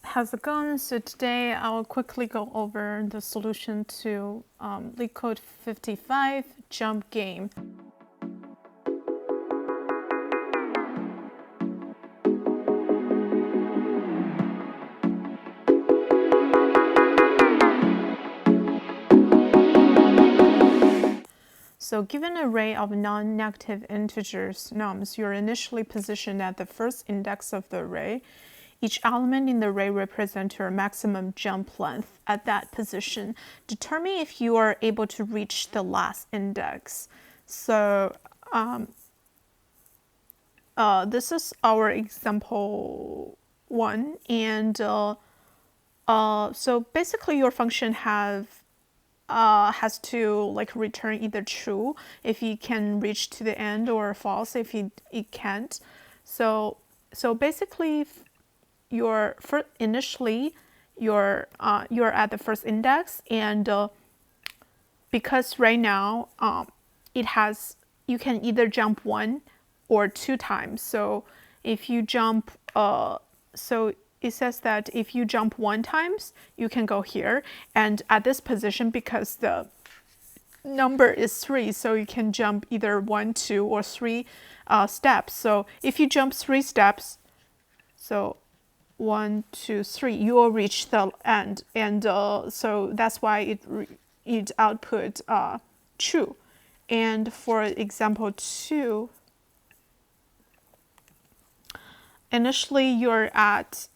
how's it going? So today I'll quickly go over the solution to LeetCode 55 jump game. So given an array of non-negative integers, nums, you're initially positioned at the first index of the array. Each element in the array represents your maximum jump length at that position. Determine if you are able to reach the last index. So this is our example 1. And so basically your function has to like return either true if you can reach to the end or false if it can't. So basically initially you're at the first index, and because right now you can either jump 1 or 2 times. So if you jump so it says that if you jump 1 times, you can go here, and at this position, because the number is 3, so you can jump either 1, 2, or 3 steps. So if you jump 3 steps, so 1, 2, 3, you will reach the end, and so that's why it output true. And for example 2, initially you're at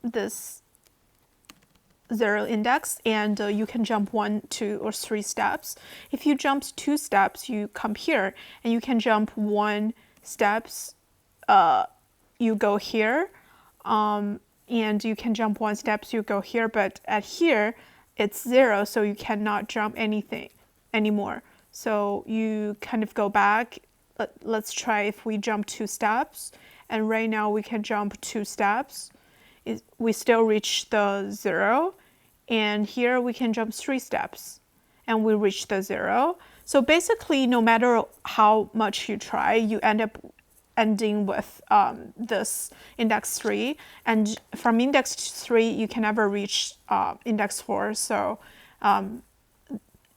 this 0 index, and you can jump 1, 2, or 3 steps. If you jump 2 steps, you come here, and you can jump 1 steps, you go here, and you can jump 1 steps, you go here, but at here it's 0, so you cannot jump anything anymore. So you kind of go back. Let's try if we jump 2 steps, and right now we can jump 2 steps. We still reach the 0, and here we can jump 3 steps, and we reach the 0. So basically, no matter how much you try, you end up ending with this index 3, and from index 3 you can never reach index 4, so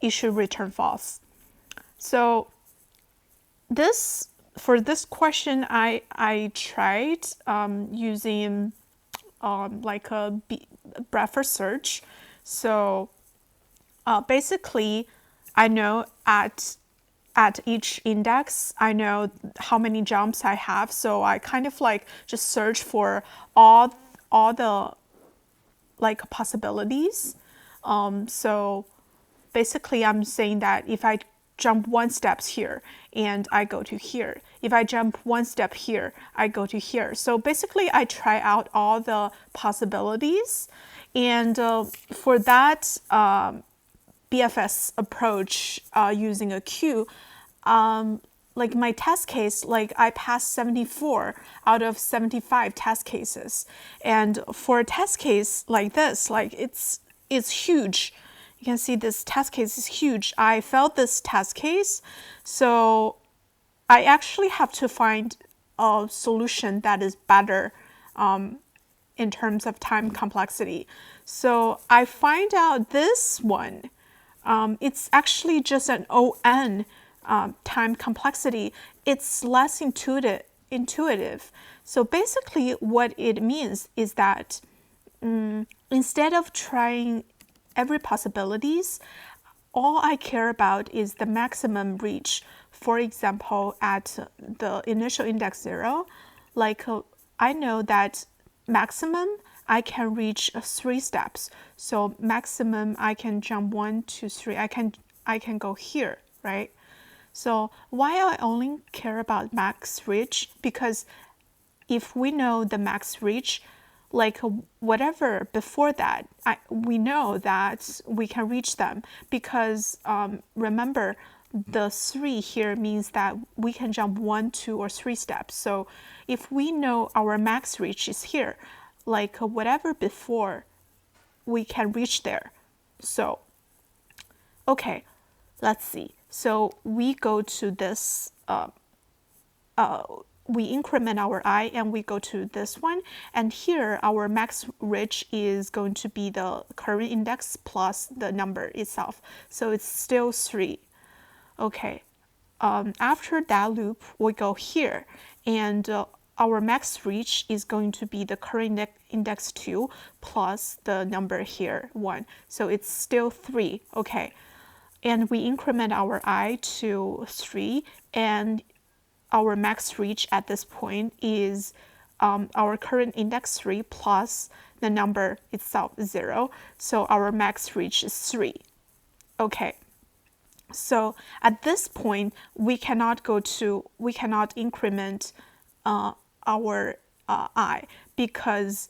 it should return false. So for this question, I tried using like a breadth search. So basically, I know at each index, I know how many jumps I have. So I kind of like just search for all the like possibilities. So basically, I'm saying that if I jump 1 step here and I go to here, if I jump 1 step here, I go to here. So basically, I try out all the possibilities, and for that BFS approach using a queue, like my test case, like I passed 74 out of 75 test cases, and for a test case like this, like it's huge. You can see this test case is huge. I failed this test case, so I actually have to find a solution that is better in terms of time complexity. So I find out this one. It's actually just an ON time complexity. It's less intuitive. So basically what it means is that instead of trying every possibilities, all I care about is the maximum reach. For example, at the initial index 0, like I know that maximum I can reach 3 steps. So maximum I can jump 1, 2, 3. I can go here, right? So why I only care about max reach? Because if we know the max reach, like whatever before that, we know that we can reach them, because remember, the 3 here means that we can jump 1, 2, or 3 steps. So if we know our max reach is here, like whatever before, we can reach there. So okay, let's see. So we go to this we increment our I and we go to this one. And here our max reach is going to be the current index plus the number itself. So it's still 3. Okay. After that loop, we go here, and our max reach is going to be the current index 2 plus the number here 1. So it's still 3. Okay. And we increment our I to 3, and our max reach at this point is our current index 3 plus the number itself 0. So our max reach is 3. Okay. So at this point, we cannot increment our I, because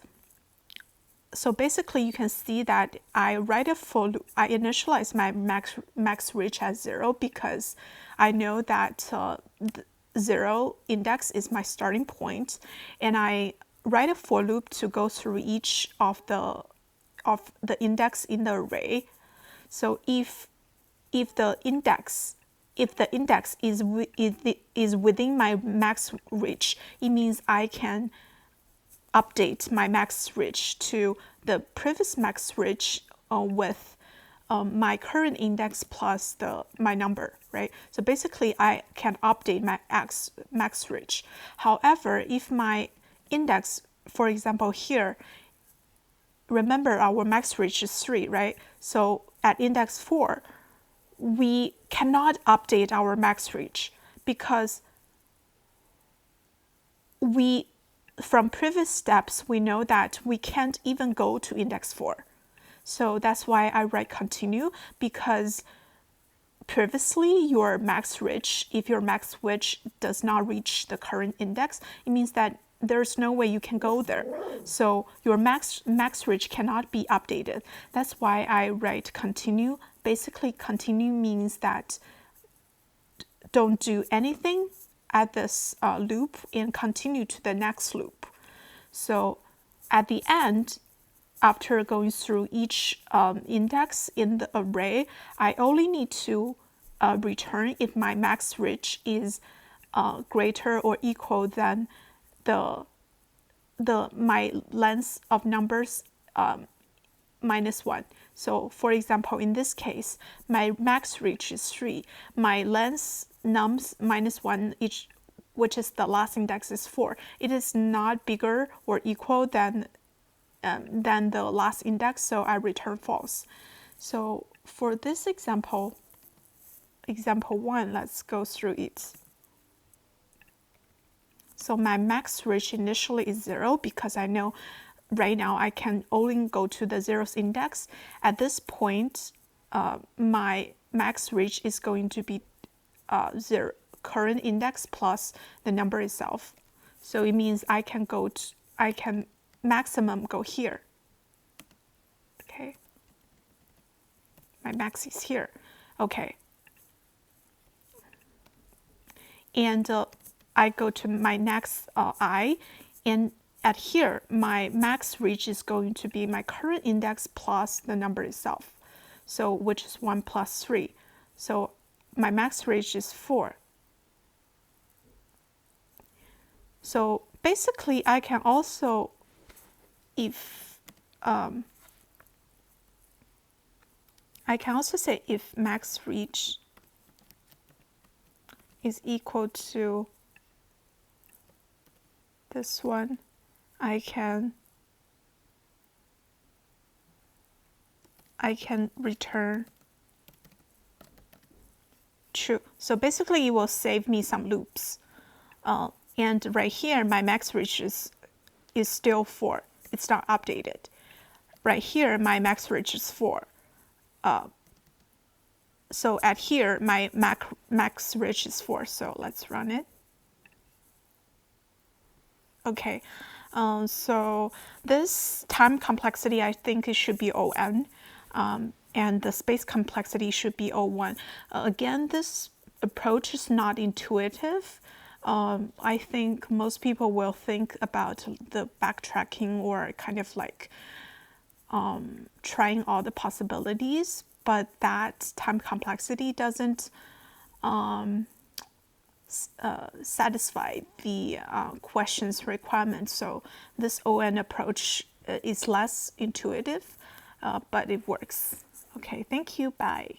so basically you can see that I write a for loop. I initialize my max reach as 0 because I know that the 0 index is my starting point, and I write a for loop to go through each of the index in the array. So if the index is within my max reach, it means I can update my max reach to the previous max reach with my current index plus my number, right? So basically, I can update my max reach. However, if my index, for example, here, remember our max reach is 3, right? So at index 4, we cannot update our max reach because from previous steps, we know that we can't even go to index 4. So that's why I write continue, because previously your max reach, if your max reach does not reach the current index, it means that there's no way you can go there. So your max reach cannot be updated. That's why I write continue. Basically, continue means that don't do anything at this loop and continue to the next loop. So at the end, after going through each index in the array, I only need to return if my max reach is greater or equal than my length of numbers minus 1. So for example, in this case, my max reach is 3. My length nums minus 1, which is the last index, is 4. It is not bigger or equal than the last index, so I return false. So for this example 1, let's go through it. So my max reach initially is 0 because I know right now I can only go to the 0th index. At this point, my max reach is going to be 0 current index plus the number itself. So it means I can maximum go here. Okay. My max is here. Okay. And I go to my next I, and at here, my max reach is going to be my current index plus the number itself. So which is 1 plus 3. So my max reach is 4. So basically, I can also, I can also say if max reach is equal to this one, I can return true. So basically, it will save me some loops. And right here, my max reach is still 4. It's not updated. Right here, my max reach is 4. So at here, my max reach is 4. So let's run it. Okay. So this time complexity, I think it should be O(n), and the space complexity should be O(1). Again, this approach is not intuitive. I think most people will think about the backtracking or kind of like trying all the possibilities, but that time complexity doesn't satisfy the questions requirement. So this ON approach is less intuitive, but it works. Okay, thank you. Bye.